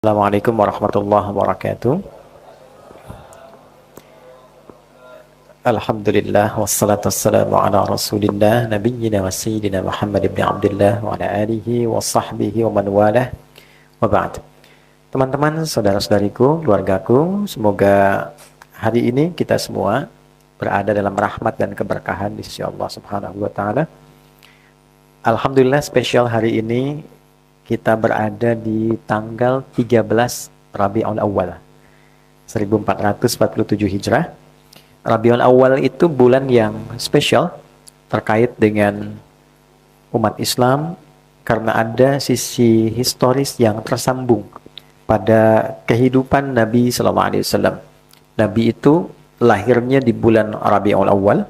Assalamualaikum warahmatullahi wabarakatuh. Alhamdulillah wassalatu wassalamu ala rasulillah nabiyyina wa sayyidina Muhammad ibn Abdullah wa ala alihi wa sahbihi wa man walah wa ba'd. Teman-teman, saudara-saudariku, keluargaku, semoga hari ini kita semua berada dalam rahmat dan keberkahan di sisi Allah Subhanahu wa taala. Alhamdulillah, spesial hari ini kita berada di tanggal 13 Rabiul Awal 1447 Hijrah. Rabiul Awal itu bulan yang spesial terkait dengan umat Islam karena ada sisi historis yang tersambung pada kehidupan Nabi Sallallahu Alaihi Wasallam. Nabi itu lahirnya di bulan Rabiul Awal,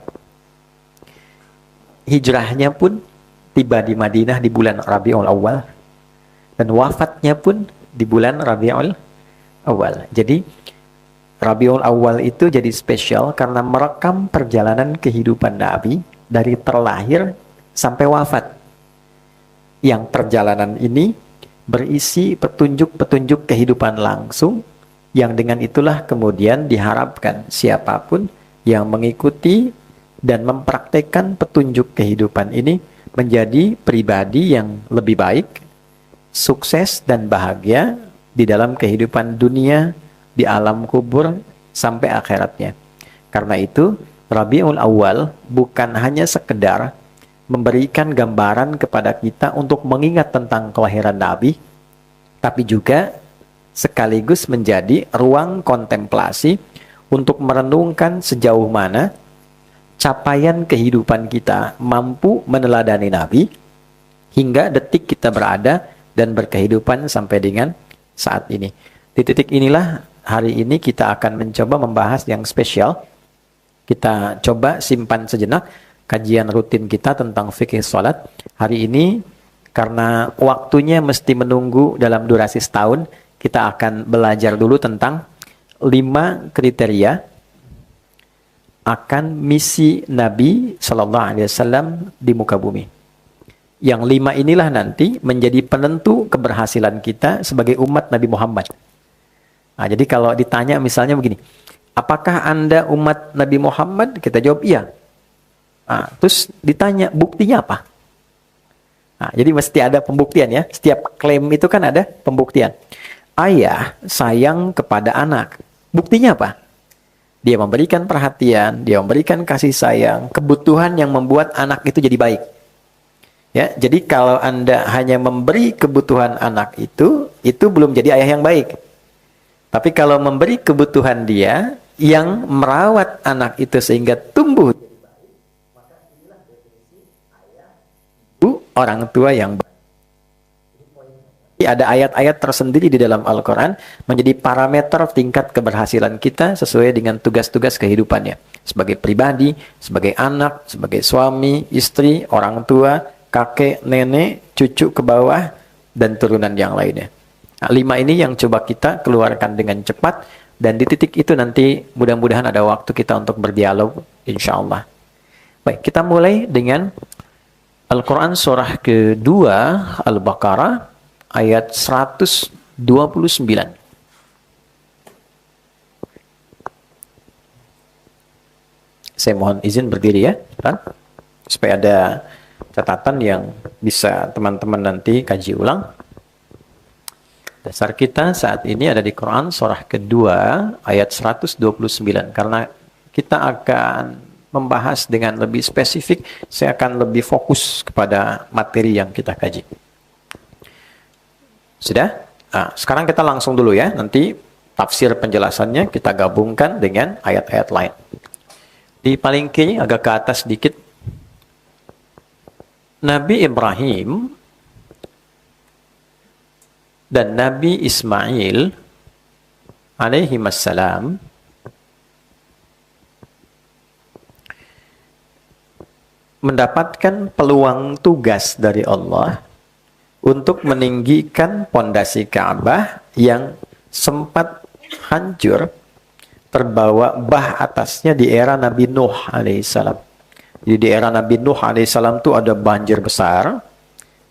hijrahnya pun tiba di Madinah di bulan Rabiul Awal, dan wafatnya pun di bulan Rabiul Awal. Jadi Rabiul Awal itu jadi spesial karena merekam perjalanan kehidupan Nabi dari terlahir sampai wafat. Yang perjalanan ini berisi petunjuk-petunjuk kehidupan langsung yang dengan itulah kemudian diharapkan siapapun yang mengikuti dan mempraktekkan petunjuk kehidupan ini menjadi pribadi yang lebih baik, sukses dan bahagia di dalam kehidupan dunia, di alam kubur, sampai akhiratnya. Karena itu, Rabiul Awal bukan hanya sekedar memberikan gambaran kepada kita untuk mengingat tentang kelahiran Nabi, tapi juga sekaligus menjadi ruang kontemplasi untuk merenungkan sejauh mana capaian kehidupan kita mampu meneladani Nabi hingga detik kita berada dan berkehidupan sampai dengan saat ini. Di titik inilah hari ini kita akan mencoba membahas yang spesial. Kita coba simpan sejenak kajian rutin kita tentang fikih salat. Hari ini karena waktunya mesti menunggu dalam durasi setahun, kita akan belajar dulu tentang 5 kriteria akan misi Nabi Sallallahu Alaihi Wasallam di muka bumi. Yang 5 inilah nanti menjadi penentu keberhasilan kita sebagai umat Nabi Muhammad. Nah, jadi kalau ditanya misalnya begini, apakah Anda umat Nabi Muhammad? Kita jawab iya. Nah, terus ditanya buktinya apa? Nah, jadi mesti ada pembuktian ya. Setiap klaim itu kan ada pembuktian. Ayah sayang kepada anak. Buktinya apa? Dia memberikan perhatian, dia memberikan kasih sayang, kebutuhan yang membuat anak itu jadi baik. Ya, jadi kalau Anda hanya memberi kebutuhan anak itu belum jadi ayah yang baik. Tapi kalau memberi kebutuhan dia yang merawat anak itu sehingga tumbuh, maka inilah definisi ayah, ibu, orang tua yang baik. Ada ayat-ayat tersendiri di dalam Al-Quran menjadi parameter tingkat keberhasilan kita sesuai dengan tugas-tugas kehidupannya. Sebagai pribadi, sebagai anak, sebagai suami, istri, orang tua, kakek, nenek, cucu ke bawah, dan turunan yang lainnya. Nah, 5 ini yang coba kita keluarkan dengan cepat, dan di titik itu nanti mudah-mudahan ada waktu kita untuk berdialog, insya Allah. Baik, kita mulai dengan Al-Quran surah kedua, Al-Baqarah, ayat 129. Saya mohon izin berdiri ya, supaya ada catatan yang bisa teman-teman nanti kaji ulang. Dasar kita saat ini ada di Quran surah kedua ayat 129. Karena kita akan membahas dengan lebih spesifik, saya akan lebih fokus kepada materi yang kita kaji. Sudah? Nah, sekarang kita langsung dulu ya. Nanti tafsir penjelasannya kita gabungkan dengan ayat-ayat lain. Di paling kiri agak ke atas sedikit, Nabi Ibrahim dan Nabi Ismail alaihimassalam mendapatkan peluang tugas dari Allah untuk meninggikan pondasi Ka'bah yang sempat hancur, terbawa bah atasnya di era Nabi Nuh alaihissalam. Jadi di era Nabi Nuh alaihissalam itu ada banjir besar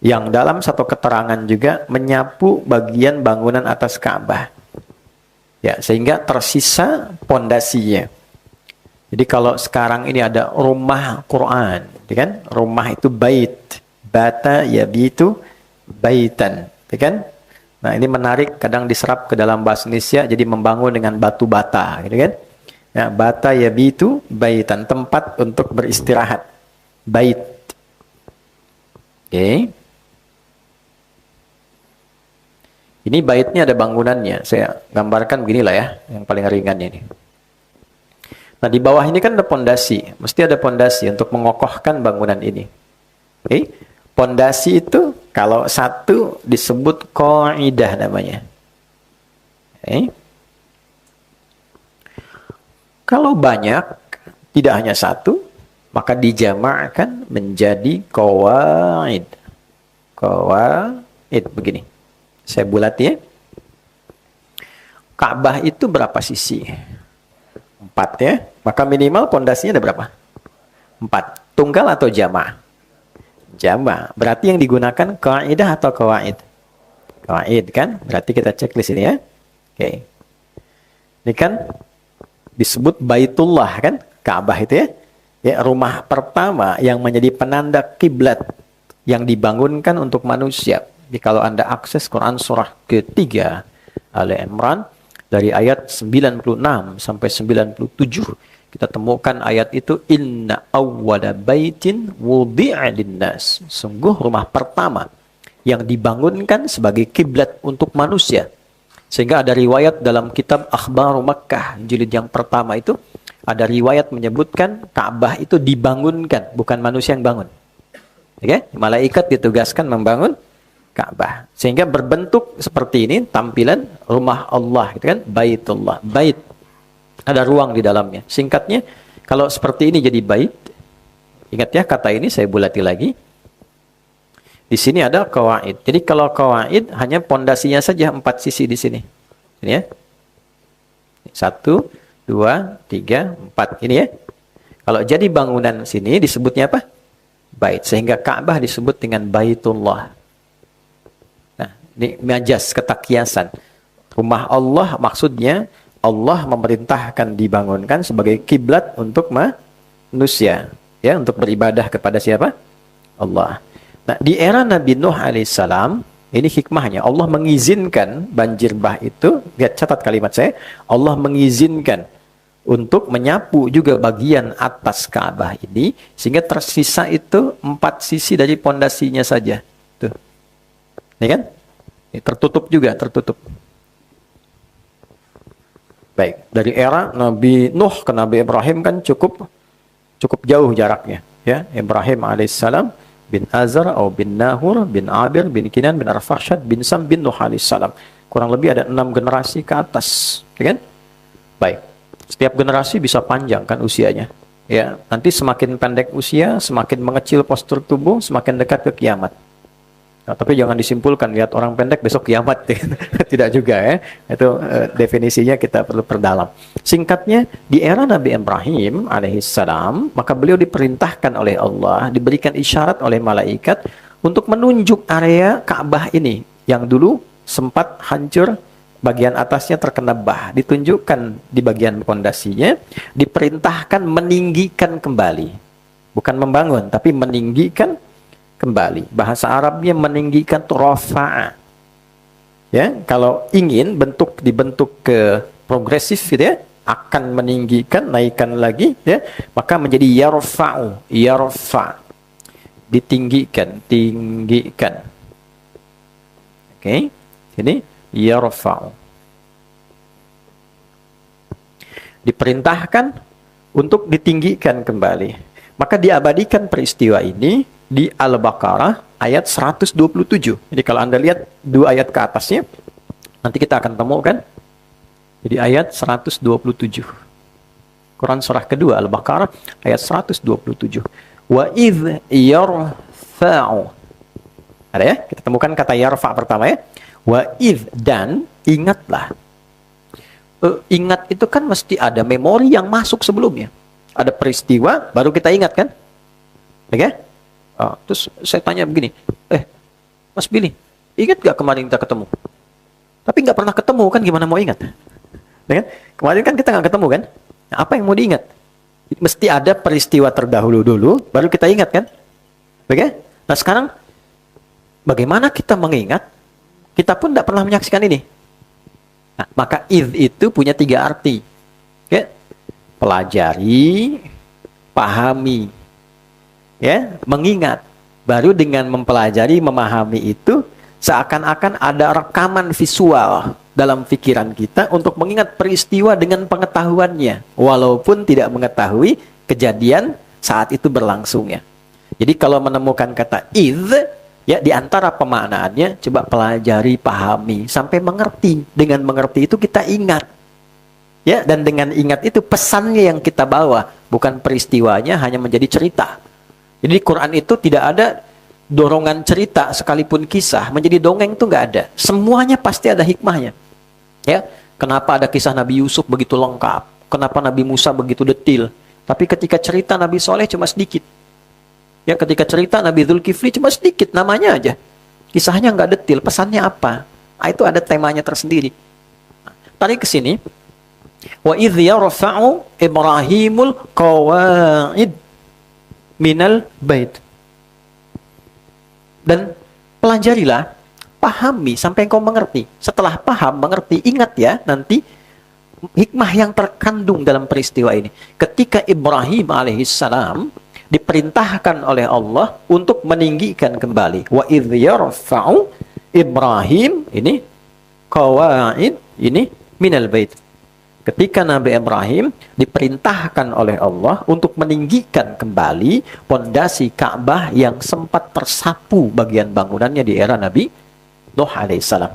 yang dalam satu keterangan juga menyapu bagian bangunan atas Ka'bah. Ya, sehingga tersisa pondasinya. Jadi kalau sekarang ini ada rumah Quran, ya kan? Rumah itu bait, bata yabitu baitan, ya kan? Nah, ini menarik, kadang diserap ke dalam bahasa Indonesia jadi membangun dengan batu bata, gitu kan? Ya, bata yabitu baitan, tempat untuk beristirahat. Bait. Oke. Ini baitnya ada bangunannya. Saya gambarkan beginilah ya, yang paling ringannya ini. Nah, di bawah ini kan ada pondasi. Mesti ada pondasi untuk mengokohkan bangunan ini. Oke. Pondasi itu kalau satu disebut qaidah namanya. Oke. Kalau banyak, tidak hanya satu, maka dijamakkan menjadi qawaid. Qawaid begini. Saya bulat ya. Ka'bah itu berapa sisi? 4 ya. Maka minimal pondasinya ada berapa? 4. Tunggal atau jama'? Jama'. Berarti yang digunakan kaidah atau qawaid? Qawaid kan? Berarti kita cek di sini ya. Oke. Ini kan disebut Baitullah kan? Ka'bah itu ya. Ya, rumah pertama yang menjadi penanda kiblat yang dibangunkan untuk manusia. Jadi kalau Anda akses Quran surah ketiga Ali Imran dari ayat 96 sampai 97 kita temukan ayat itu, inna awwala baitin wudi'a linnas. Sungguh rumah pertama yang dibangunkan sebagai kiblat untuk manusia. Sehingga ada riwayat dalam kitab Akhbaru Makkah jilid yang pertama itu ada riwayat menyebutkan Ka'bah itu dibangunkan, bukan manusia yang bangun. Oke, malaikat ditugaskan membangun Ka'bah. Sehingga berbentuk seperti ini tampilan rumah Allah, gitu kan? Baitullah. Bait. Ada ruang di dalamnya. Singkatnya, kalau seperti ini jadi bait. Ingat ya, kata ini saya bulati lagi. Di sini ada qawaid. Jadi kalau qawaid hanya pondasinya saja 4 sisi di sini. Ini ya. 1, 2, 3, 4. Ini ya. Kalau jadi bangunan sini disebutnya apa? Bait. Sehingga Ka'bah disebut dengan Baitullah. Ini majas, ketakiasan. Rumah Allah maksudnya Allah memerintahkan dibangunkan sebagai kiblat untuk manusia, ya, untuk beribadah kepada siapa? Allah. Nah, di era Nabi Nuh alaihissalam, ini hikmahnya, Allah mengizinkan banjir bah itu, lihat catat kalimat saya, Allah mengizinkan untuk menyapu juga bagian atas Ka'bah ini, sehingga tersisa itu 4 sisi dari pondasinya saja. Tuh. Ini kan? Tertutup juga, tertutup. Baik, dari era Nabi Nuh ke Nabi Ibrahim kan cukup jauh jaraknya, ya. Ibrahim alaihissalam bin Azar atau bin Nahur bin Abir bin Kinan bin Arfakhshad bin Sam bin Nuh alaihissalam. Kurang lebih ada 6 generasi ke atas, ya kan? Baik. Setiap generasi bisa panjang kan usianya. Ya, nanti semakin pendek usia, semakin mengecil postur tubuh, semakin dekat ke kiamat. Nah, tapi jangan disimpulkan lihat orang pendek besok kiamat. Tidak juga ya. Itu definisinya kita perlu perdalam. Singkatnya, di era Nabi Ibrahim alaihissalam, maka beliau diperintahkan oleh Allah, diberikan isyarat oleh malaikat untuk menunjuk area Ka'bah ini yang dulu sempat hancur, bagian atasnya terkena bah, ditunjukkan di bagian pondasinya, diperintahkan meninggikan kembali. Bukan membangun, tapi meninggikan kembali. Bahasa Arabnya meninggikan itu rafa'a. Ya, kalau ingin dibentuk ke progresif gitu ya, akan meninggikan, naikkan lagi ya, maka menjadi yarfa'u, yarfa'. Ditinggikan, tinggikan. Oke. Ini yarfa'u. Diperintahkan untuk ditinggikan kembali. Maka diabadikan peristiwa ini di Al-Baqarah ayat 127. Jadi kalau Anda lihat 2 ayat ke atasnya, nanti kita akan temukan. Jadi ayat 127. Quran surah kedua Al-Baqarah ayat 127. Wa idh yarfa'u. Ada ya? Kita temukan kata yarfa' pertama ya. Wa idh, dan ingatlah. Ingat itu kan mesti ada memori yang masuk sebelumnya. Ada peristiwa baru kita ingat kan? Oke? Oh, terus saya tanya begini, Mas Billy, ingat gak kemarin kita ketemu? Tapi nggak pernah ketemu kan, gimana mau ingat? Ya kan? Kemarin kan kita nggak ketemu kan? Nah, apa yang mau diingat? Mesti ada peristiwa terdahulu dulu, baru kita ingat kan? Oke? Nah sekarang, bagaimana kita mengingat? Kita pun tidak pernah menyaksikan ini. Nah, maka itu punya 3 arti. Ya? Pelajari, pahami, ya, mengingat. Baru dengan mempelajari, memahami itu, seakan-akan ada rekaman visual dalam pikiran kita untuk mengingat peristiwa dengan pengetahuannya, walaupun tidak mengetahui kejadian saat itu berlangsungnya. Jadi kalau menemukan kata ya, di antara pemaknaannya, coba pelajari, pahami, sampai mengerti. Dengan mengerti itu kita ingat. Ya, dan dengan ingat itu pesannya yang kita bawa, bukan peristiwanya hanya menjadi cerita. Jadi Quran itu tidak ada dorongan cerita sekalipun kisah menjadi dongeng, itu nggak ada. Semuanya pasti ada hikmahnya. Ya, kenapa ada kisah Nabi Yusuf begitu lengkap? Kenapa Nabi Musa begitu detil? Tapi ketika cerita Nabi Soleh cuma sedikit. Ya, ketika cerita Nabi Dzulkifli cuma sedikit namanya aja. Kisahnya nggak detil, pesannya apa? Nah, itu ada temanya tersendiri. Nah, tarik ke sini. Wa idh yarfa'u Ibrahimul qawa'id minal bait. Dan pelajarilah, pahami sampai engkau mengerti. Setelah paham, mengerti, ingat ya nanti hikmah yang terkandung dalam peristiwa ini. Ketika Ibrahim alaihissalam diperintahkan oleh Allah untuk meninggikan kembali. Wa idh yarfa'u Ibrahim, ini qawa'id, ini minal bait. Ketika Nabi Ibrahim diperintahkan oleh Allah untuk meninggikan kembali pondasi Ka'bah yang sempat tersapu bagian bangunannya di era Nabi Nuh alaihissalam.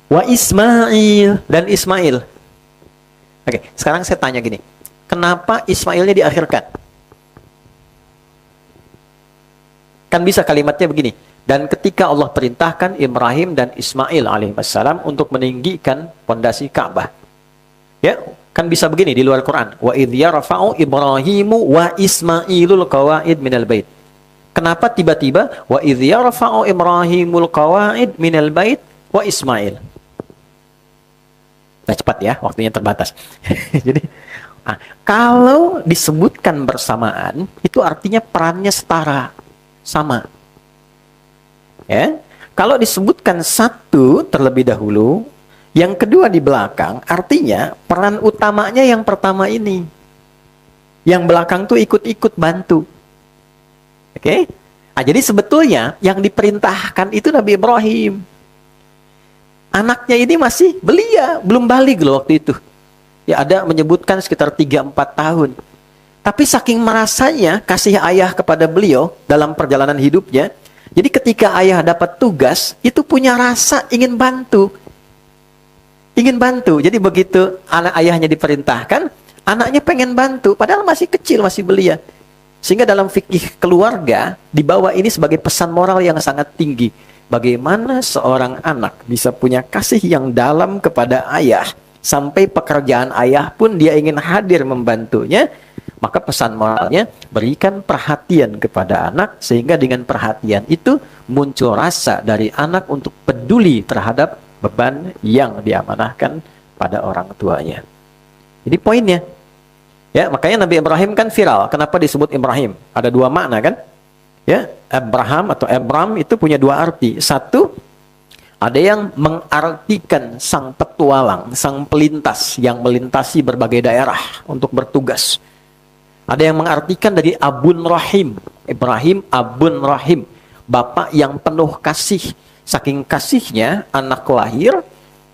Wa Ismail, dan Ismail. Oke, sekarang saya tanya gini. Kenapa Ismailnya diakhirkan? Kan bisa kalimatnya begini. Dan ketika Allah perintahkan Ibrahim dan Ismail alaihissalam untuk meninggikan pondasi Ka'bah. Ya, kan bisa begini di luar Quran. Wa idh yarfa'u Ibrahimu wa Ismailul qawa'id minal bait. Kenapa tiba-tiba wa idh yarfa'u Ibrahimul qawa'id minal bait wa Ismail? Nah, cepat ya, waktunya terbatas. Jadi, kalau disebutkan bersamaan, itu artinya perannya setara, sama. Ya, kalau disebutkan satu terlebih dahulu, yang kedua di belakang, artinya peran utamanya yang pertama ini. Yang belakang tuh ikut-ikut bantu. Oke? Nah, jadi sebetulnya yang diperintahkan itu Nabi Ibrahim. Anaknya ini masih belia, belum balik loh waktu itu. Ya, ada menyebutkan sekitar 3-4 tahun. Tapi saking merasanya kasih ayah kepada beliau dalam perjalanan hidupnya, jadi ketika ayah dapat tugas, itu punya rasa ingin bantu. Ingin bantu. Jadi begitu anak ayahnya diperintahkan, anaknya pengen bantu, padahal masih kecil, masih belia. Sehingga dalam fikih keluarga, dibawa ini sebagai pesan moral yang sangat tinggi. Bagaimana seorang anak bisa punya kasih yang dalam kepada ayah, sampai pekerjaan ayah pun dia ingin hadir membantunya. Maka pesan moralnya, berikan perhatian kepada anak, sehingga dengan perhatian itu muncul rasa dari anak untuk peduli terhadap beban yang diamanahkan pada orang tuanya. Jadi poinnya, ya, makanya Nabi Ibrahim kan viral. Kenapa disebut Ibrahim? Ada 2 makna kan? Ya, Abraham atau Abram itu punya 2 arti. Satu, ada yang mengartikan sang petualang, sang pelintas yang melintasi berbagai daerah untuk bertugas. Ada yang mengartikan dari Abun Rahim. Ibrahim Abun Rahim, bapak yang penuh kasih. Saking kasihnya, anak lahir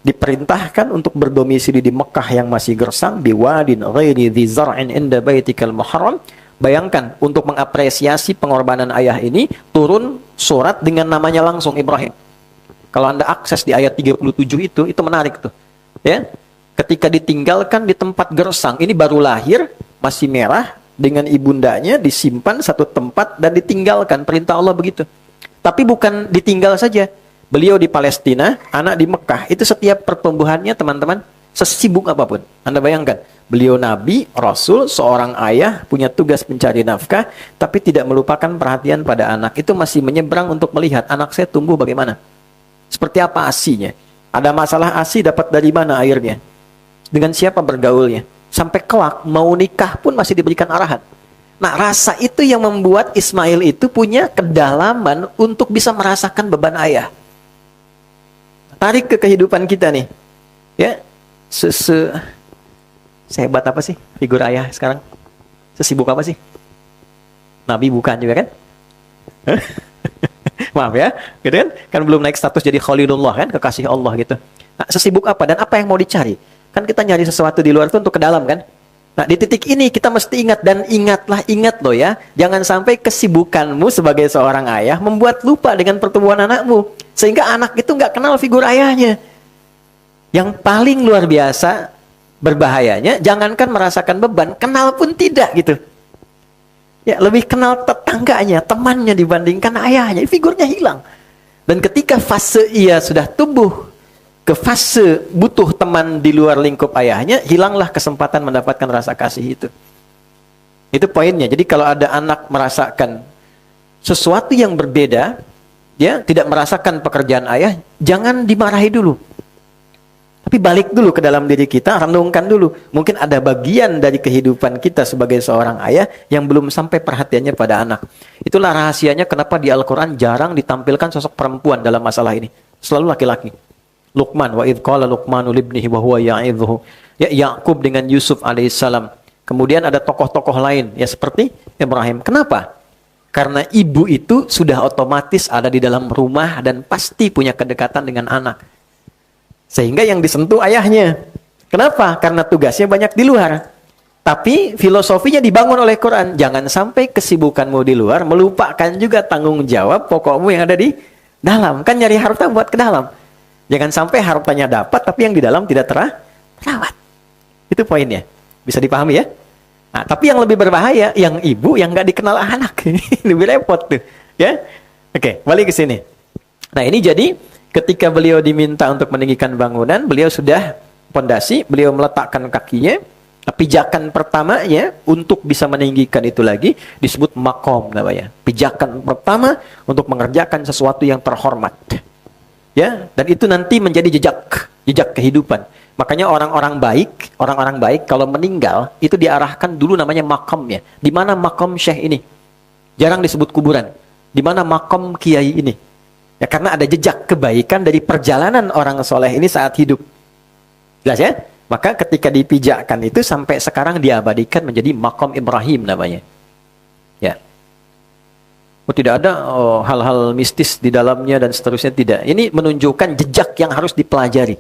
diperintahkan untuk berdomisili di Mekah yang masih gersang, biwadin ghairi dzi zar'in inda baitikal muharram. Bayangkan, untuk mengapresiasi pengorbanan ayah ini, turun surat dengan namanya langsung, Ibrahim. Kalau Anda akses di ayat 37 itu menarik tuh. Ya. Ketika ditinggalkan di tempat gersang, ini baru lahir, masih merah, dengan ibundanya disimpan satu tempat dan ditinggalkan. Perintah Allah begitu. Tapi bukan ditinggal saja. Beliau di Palestina, anak di Mekah. Itu setiap pertumbuhannya, teman-teman, Sesibuk apapun. Anda bayangkan, beliau nabi, rasul, seorang ayah, punya tugas mencari nafkah, tapi tidak melupakan perhatian pada anak. Itu masih menyeberang untuk melihat anak saya tumbuh bagaimana. Seperti apa asinya. Ada masalah asi, dapat dari mana airnya. Dengan siapa bergaulnya. Sampai kelak, mau nikah pun masih diberikan arahan. Nah, rasa itu yang membuat Ismail itu punya kedalaman untuk bisa merasakan beban ayah. Tarik ke kehidupan kita nih. Ya, sehebat apa sih figur ayah sekarang? Sesibuk apa sih? Nabi bukan juga kan? Maaf ya, gitu kan? Kan belum naik status jadi Khalilullah kan, kekasih Allah gitu. Nah, sesibuk apa dan apa yang mau dicari? Kan kita nyari sesuatu di luar itu untuk ke dalam kan? Nah, di titik ini kita mesti ingat, dan ingat loh ya, jangan sampai kesibukanmu sebagai seorang ayah membuat lupa dengan pertumbuhan anakmu, sehingga anak itu nggak kenal figur ayahnya. Yang paling luar biasa berbahayanya, jangankan merasakan beban, kenal pun tidak gitu. Ya, lebih kenal tetangganya, temannya dibandingkan ayahnya, figurnya hilang. Dan ketika fase ia sudah tumbuh ke fase butuh teman di luar lingkup ayahnya, hilanglah kesempatan mendapatkan rasa kasih itu. Itu poinnya. Jadi kalau ada anak merasakan sesuatu yang berbeda, ya, tidak merasakan pekerjaan ayah, jangan dimarahi dulu. Tapi balik dulu ke dalam diri kita, renungkan dulu. Mungkin ada bagian dari kehidupan kita sebagai seorang ayah yang belum sampai perhatiannya pada anak. Itulah rahasianya kenapa di Al-Quran jarang ditampilkan sosok perempuan dalam masalah ini. Selalu laki-laki. Luqman, wa idh qala Luqmanu libnihi wa huwa ya'idhuhu. Ya, Yakub dengan Yusuf alaihissalam. Kemudian ada tokoh-tokoh lain, ya seperti Ibrahim. Kenapa? Karena ibu itu sudah otomatis ada di dalam rumah dan pasti punya kedekatan dengan anak. Sehingga yang disentuh ayahnya. Kenapa? Karena tugasnya banyak di luar. Tapi filosofinya dibangun oleh Quran. Jangan sampai kesibukanmu di luar melupakan juga tanggung jawab pokokmu yang ada di dalam. Kan nyari harta buat ke dalam. Jangan sampai hartanya dapat, tapi yang di dalam tidak terawat. Itu poinnya. Bisa dipahami ya? Nah, tapi yang lebih berbahaya, yang ibu yang nggak dikenal anak. Lebih repot tuh. Ya? Oke, balik ke sini. Nah, ini jadi ketika beliau diminta untuk meninggikan bangunan, beliau sudah pondasi, beliau meletakkan kakinya. Pijakan pertamanya untuk bisa meninggikan itu lagi disebut makom namanya. Pijakan pertama untuk mengerjakan sesuatu yang terhormat. Ya, dan itu nanti menjadi jejak kehidupan. Makanya orang-orang baik kalau meninggal itu diarahkan dulu namanya makamnya. Di mana makam syekh ini? Jarang disebut kuburan. Di mana makam kiai ini? Ya, karena ada jejak kebaikan dari perjalanan orang soleh ini saat hidup. Jelas ya? Maka ketika dipijakkan itu sampai sekarang diabadikan menjadi makam Ibrahim namanya. Ya. Tidak ada hal-hal mistis di dalamnya dan seterusnya, tidak. Ini menunjukkan jejak yang harus dipelajari.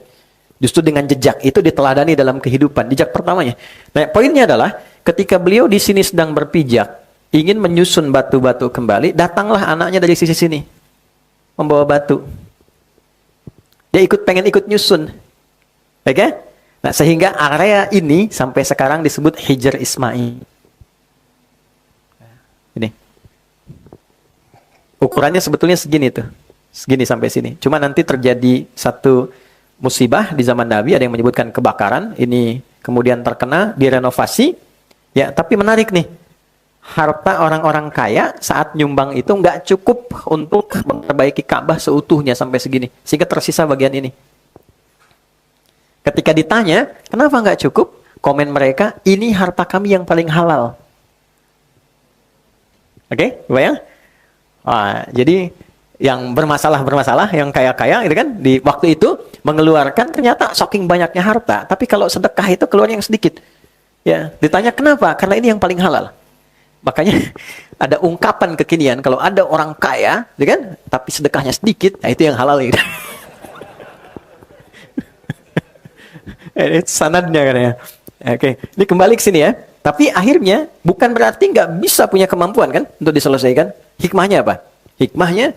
Justru dengan jejak itu diteladani dalam kehidupan. Jejak pertamanya. Nah, poinnya adalah ketika beliau di sini sedang berpijak, ingin menyusun batu-batu kembali, datanglah anaknya dari sisi sini, membawa batu. Dia pengen ikut nyusun. Oke? Nah, sehingga area ini sampai sekarang disebut Hijr Ismail. Ini. Ukurannya sebetulnya segini tuh. Segini sampai sini. Cuma nanti terjadi satu musibah di zaman Nabi, ada yang menyebutkan kebakaran. Ini kemudian terkena, direnovasi. Ya, tapi menarik nih. Harta orang-orang kaya saat nyumbang itu nggak cukup untuk memperbaiki Ka'bah seutuhnya sampai segini. Sehingga tersisa bagian ini. Ketika ditanya, kenapa nggak cukup? Komen mereka, ini harta kami yang paling halal. Oke, bayang? Jadi yang bermasalah, yang kaya-kaya itu kan di waktu itu mengeluarkan ternyata saking banyaknya harta, tapi kalau sedekah itu keluar yang sedikit. Ya, ditanya kenapa? Karena ini yang paling halal. Makanya ada ungkapan kekinian kalau ada orang kaya, ya kan, tapi sedekahnya sedikit, nah itu yang halal gitu. Itu sanadnya kan ya. Oke, ini kembali ke sini ya. Tapi akhirnya bukan berarti nggak bisa punya kemampuan kan untuk diselesaikan. Hikmahnya apa? Hikmahnya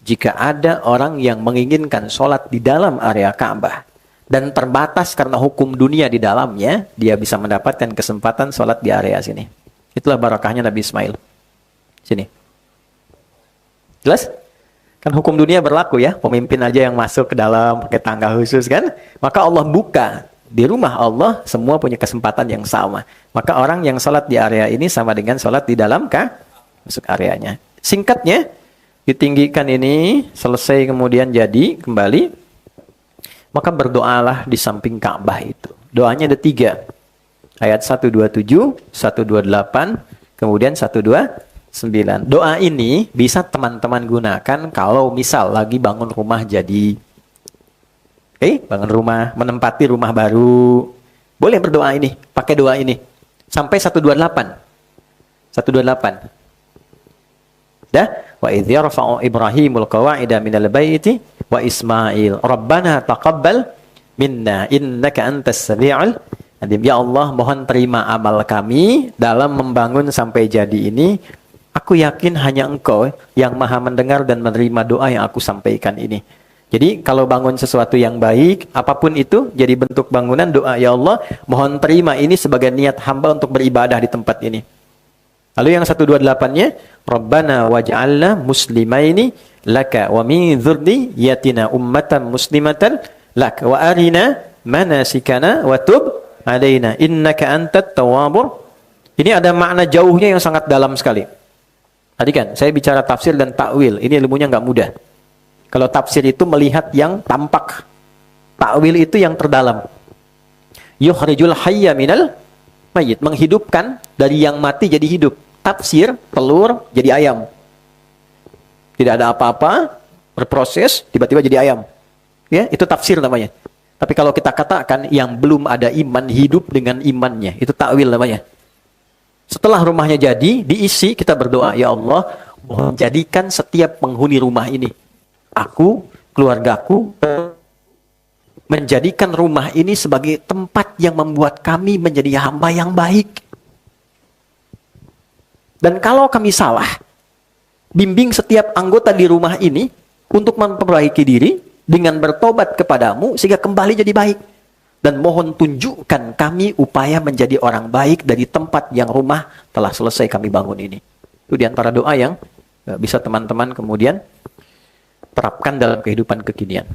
jika ada orang yang menginginkan sholat di dalam area Ka'bah dan terbatas karena hukum dunia di dalamnya, dia bisa mendapatkan kesempatan sholat di area sini. Itulah barakahnya Nabi Ismail. Sini. Jelas? Kan hukum dunia berlaku ya. Pemimpin aja yang masuk ke dalam pakai tangga khusus kan. Maka Allah buka Di rumah Allah semua punya kesempatan yang sama. Maka orang yang sholat di area ini sama dengan sholat di dalam masuk areanya. Singkatnya, ditinggikan ini, selesai kemudian jadi kembali, maka berdoalah di samping Ka'bah itu. Doanya ada 3. Ayat 127, 128, kemudian 129. Doa ini bisa teman-teman gunakan kalau misal lagi bangun rumah jadi. Bangun rumah, menempati rumah baru. Boleh berdoa ini, pakai doa ini. Sampai 128. 128. Dah, wa idh yarfa'u Ibrahimul qawa'ida minal baiti wa Ismail. Rabbana taqabbal minna innaka antas sami'ul alim. Ya Allah, mohon terima amal kami dalam membangun sampai jadi ini. Aku yakin hanya Engkau yang Maha mendengar dan menerima doa yang aku sampaikan ini. Jadi kalau bangun sesuatu yang baik, apapun itu jadi bentuk bangunan doa, ya Allah, mohon terima ini sebagai niat hamba untuk beribadah di tempat ini. Lalu yang 128-nya, Rabbana waj'alna muslimaini laka wa min dzurriyyatina ummatan muslimatan lak wa arina manasikana wa tub alaina innaka antat tawwabur. Ini ada makna jauhnya yang sangat dalam sekali. Tadi kan saya bicara tafsir dan takwil, ini ilmunya nggak mudah. Kalau tafsir itu melihat yang tampak, takwil itu yang terdalam. Yukhrijul hayya minal mayyit, menghidupkan dari yang mati jadi hidup. Tafsir, telur jadi ayam. Tidak ada apa-apa, berproses, tiba-tiba jadi ayam. Ya, itu tafsir namanya. Tapi kalau kita katakan yang belum ada iman hidup dengan imannya, itu takwil namanya. Setelah rumahnya jadi, diisi, kita berdoa, ya Allah, mohon jadikan setiap penghuni rumah ini, aku, keluargaku, menjadikan rumah ini sebagai tempat yang membuat kami menjadi hamba yang baik. Dan kalau kami salah, bimbing setiap anggota di rumah ini untuk memperbaiki diri dengan bertobat kepadamu sehingga kembali jadi baik. Dan mohon tunjukkan kami upaya menjadi orang baik dari tempat yang rumah telah selesai kami bangun ini. Itu diantara doa yang bisa teman-teman kemudian terapkan dalam kehidupan kekinian.